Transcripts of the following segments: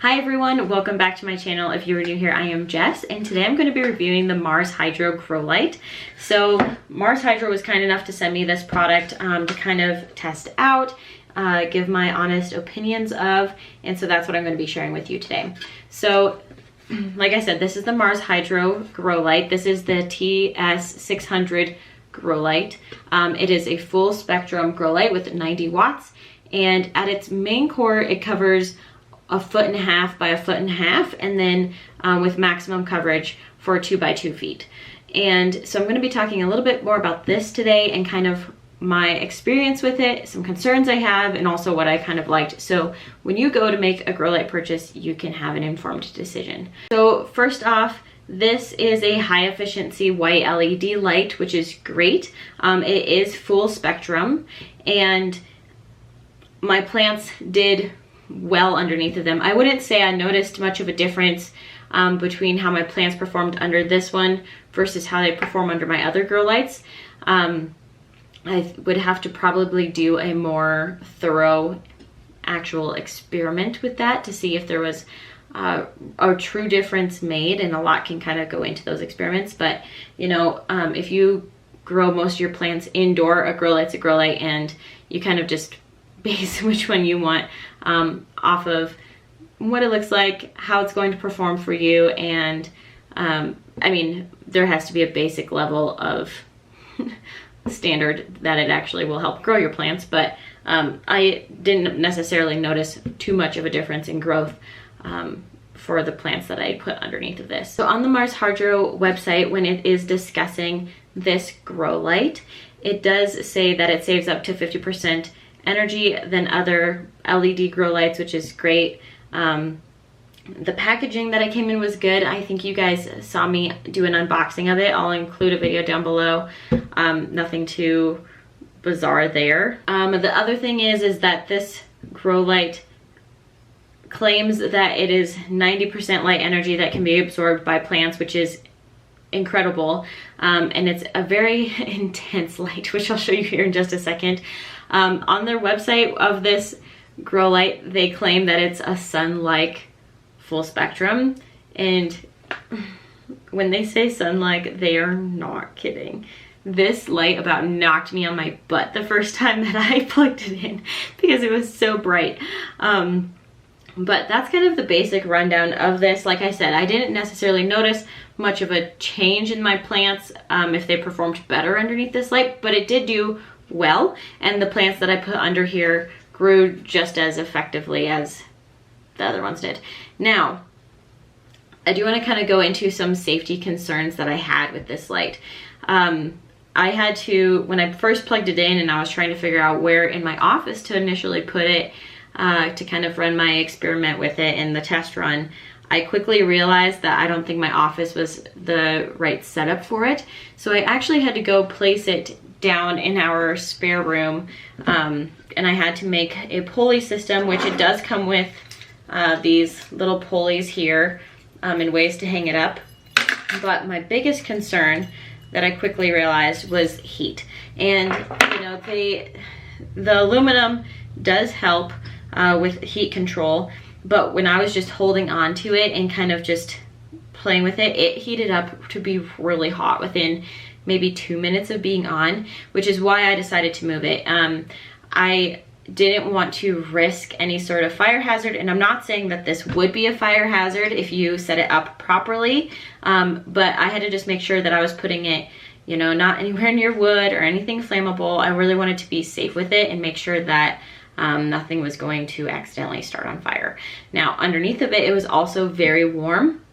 Hi everyone, welcome back to my channel. If you are new here, I am Jess, and today I'm going to be reviewing the MarsHydro Grow Light. So MarsHydro was kind enough to send me this product to kind of test out, give my honest opinions of, and so that's what I'm going to be sharing with you today. So like I said, this is the MarsHydro Grow Light. This is the TS600 Grow Light. It is a full spectrum grow light with 90 watts, and at its main core it covers 1.5 feet by 1.5 feet, and then with maximum coverage for 2 by 2 feet. And so I'm going to be talking a little bit more about this today and kind of my experience with it, some concerns I have, and also what I kind of liked. So when you go to make a grow light purchase, you can have an informed decision. So first off, this is a high efficiency white LED light, which is great. It is full spectrum, and my plants did well underneath of them. I wouldn't say I noticed much of a difference between how my plants performed under this one versus how they perform under my other grow lights. I would have to probably do a more thorough actual experiment with that to see if there was a true difference made, and a lot can kind of go into those experiments. But you know, if you grow most of your plants indoor, a grow light's a grow light, and you kind of just base which one you want off of what it looks like, how it's going to perform for you, and I mean, there has to be a basic level of standard that it actually will help grow your plants, but I didn't necessarily notice too much of a difference in growth for the plants that I put underneath of this. So on the MarsHydro website, when it is discussing this grow light, it does say that it saves up to 50% energy than other LED grow lights, which is great. The packaging that I came in was good. I think you guys saw me do an unboxing of it. I'll include a video down below. Nothing too bizarre there. The other thing is that this grow light claims that it is 90% light energy that can be absorbed by plants, which is incredible. And it's a very intense light, which I'll show you here in just a second. On their website of this grow light, they claim that it's a sun-like full spectrum, and when they say sun-like, they are not kidding. This light about knocked me on my butt the first time that I plugged it in because it was so bright. But that's kind of the basic rundown of this. Like I said, I didn't necessarily notice much of a change in my plants if they performed better underneath this light, but it did do well, and the plants that I put under here grew just as effectively as the other ones did. Now, I do want to kind of go into some safety concerns that I had with this light. I had to, when I first plugged it in and I was trying to figure out where in my office to initially put it to kind of run my experiment with it in the test run, I quickly realized that I don't think my office was the right setup for it. So I actually had to go place it down in our spare room, and I had to make a pulley system, which it does come with these little pulleys here and ways to hang it up. But my biggest concern that I quickly realized was heat. And you know, the aluminum does help with heat control, but when I was just holding on to it and kind of just playing with it, it heated up to be really hot within maybe 2 minutes of being on, which is why I decided to move it. I didn't want to risk any sort of fire hazard, and I'm not saying that this would be a fire hazard if you set it up properly, but I had to just make sure that I was putting it, you know, not anywhere near wood or anything flammable. I really wanted to be safe with it and make sure that nothing was going to accidentally start on fire. Now, underneath of it, it was also very warm,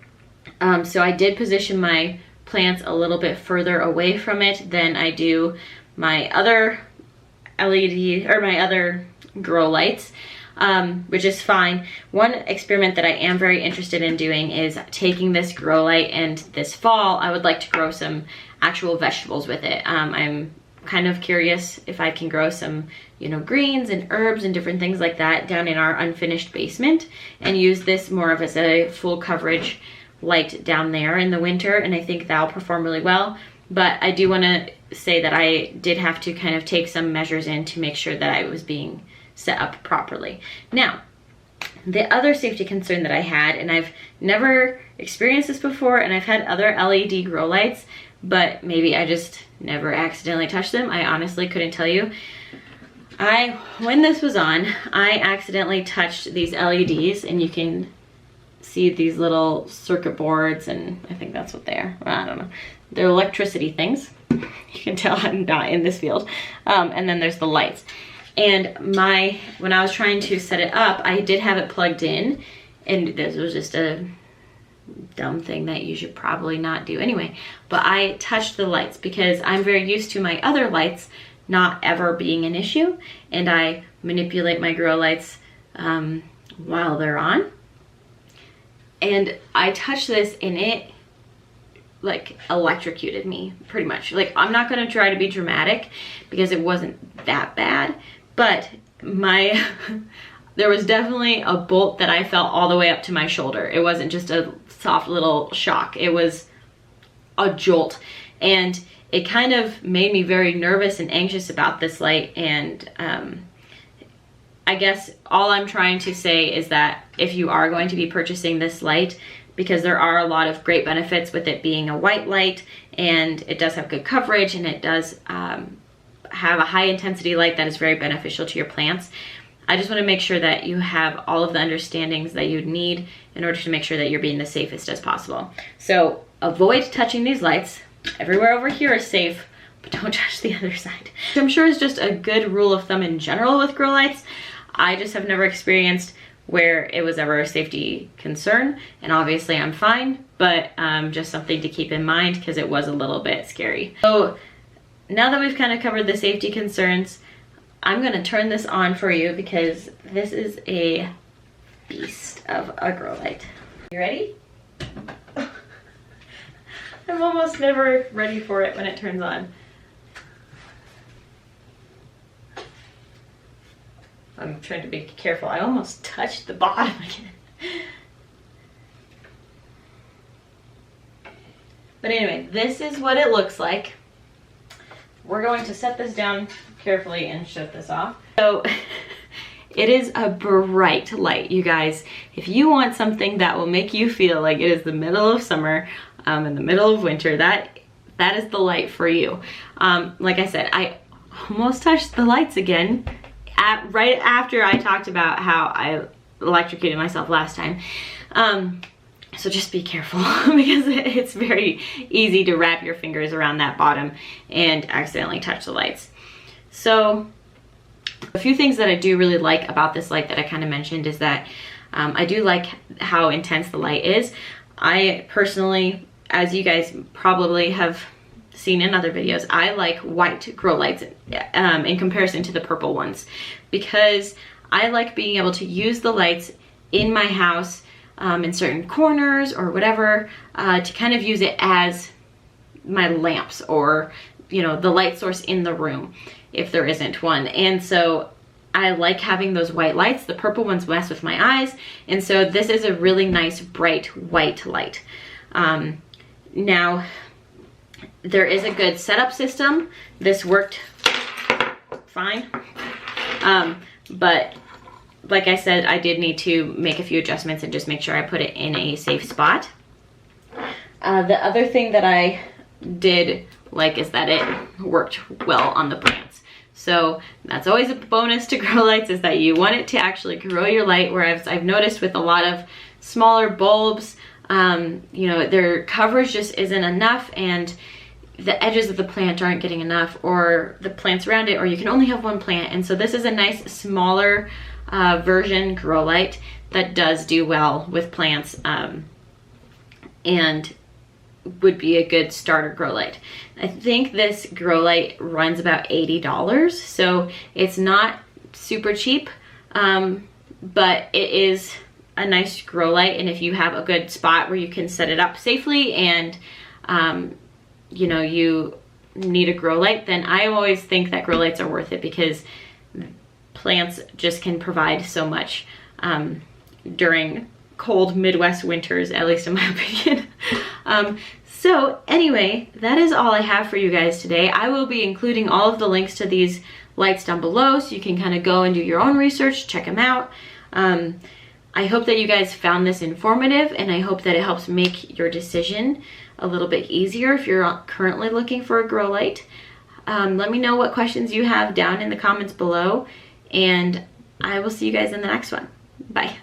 so I did position my plants a little bit further away from it than I do my other LED or my other grow lights, which is fine. One experiment that I am very interested in doing is taking this grow light, and this fall I would like to grow some actual vegetables with it. I'm kind of curious if I can grow some, you know, greens and herbs and different things like that down in our unfinished basement, and use this more of as a full coverage light down there in the winter, and I think that'll perform really well. But I do want to say that I did have to kind of take some measures in to make sure that I was being set up properly. Now, The other safety concern that I had, and I've never experienced this before, and I've had other LED grow lights, but maybe I just never accidentally touched them. I honestly couldn't tell you. When this was on, I accidentally touched these LEDs, and you can see these little circuit boards, and I think that's what they are. Well, I don't know. They're electricity things. You can tell I'm not in this field. And then there's the lights. And when I was trying to set it up, I did have it plugged in, and this was just a dumb thing that you should probably not do anyway. But I touched the lights because I'm very used to my other lights not ever being an issue, and I manipulate my grow lights while they're on. And I touched this, and it like electrocuted me pretty much. Like, I'm not gonna try to be dramatic because it wasn't that bad, but there was definitely a bolt that I felt all the way up to my shoulder. It wasn't just a soft little shock, it was a jolt. And it kind of made me very nervous and anxious about this light. And I guess all I'm trying to say is that if you are going to be purchasing this light, because there are a lot of great benefits with it being a white light, and it does have good coverage, and it does have a high intensity light that is very beneficial to your plants. I just want to make sure that you have all of the understandings that you'd need in order to make sure that you're being the safest as possible. So avoid touching these lights. Everywhere over here is safe, but don't touch the other side. I'm sure it's just a good rule of thumb in general with grow lights. I just have never experienced where it was ever a safety concern, and obviously I'm fine, but just something to keep in mind because it was a little bit scary. So now that we've kind of covered the safety concerns, I'm gonna turn this on for you because this is a beast of a grow light. You ready? I'm almost never ready for it when it turns on. I'm trying to be careful. I almost touched the bottom again. But anyway, this is what it looks like. We're going to set this down carefully and shut this off. So it is a bright light, you guys. If you want something that will make you feel like it is the middle of summer, in the middle of winter, that is the light for you. Like I said, I almost touched the lights again right after I talked about how I electrocuted myself last time. So just be careful because it's very easy to wrap your fingers around that bottom and accidentally touch the lights. So a few things that I do really like about this light that I kind of mentioned is that I do like how intense the light is. I personally, as you guys probably have seen in other videos, I like white grow lights in comparison to the purple ones because I like being able to use the lights in my house in certain corners or whatever to kind of use it as my lamps or, you know, the light source in the room if there isn't one. And so I like having those white lights. The purple ones mess with my eyes, and so this is a really nice bright white light. Now there is a good setup system. This worked fine, but like I said, I did need to make a few adjustments and just make sure I put it in a safe spot. The other thing that I did like is that it worked well on the plants. So that's always a bonus to grow lights, is that you want it to actually grow your light, whereas I've noticed with a lot of smaller bulbs, you know, their coverage just isn't enough and the edges of the plant aren't getting enough, or the plants around it, or you can only have one plant. And so this is a nice smaller version grow light that does do well with plants and would be a good starter grow light. I think this grow light runs about $80, so it's not super cheap, but it is a nice grow light. And if you have a good spot where you can set it up safely and you know, you need a grow light, then I always think that grow lights are worth it because plants just can provide so much during cold Midwest winters, at least in my opinion. So anyway, that is all I have for you guys today. I will be including all of the links to these lights down below so you can kind of go and do your own research, check them out. I hope that you guys found this informative, and I hope that it helps make your decision a little bit easier if you're currently looking for a grow light. Let me know what questions you have down in the comments below, and I will see you guys in the next one. Bye.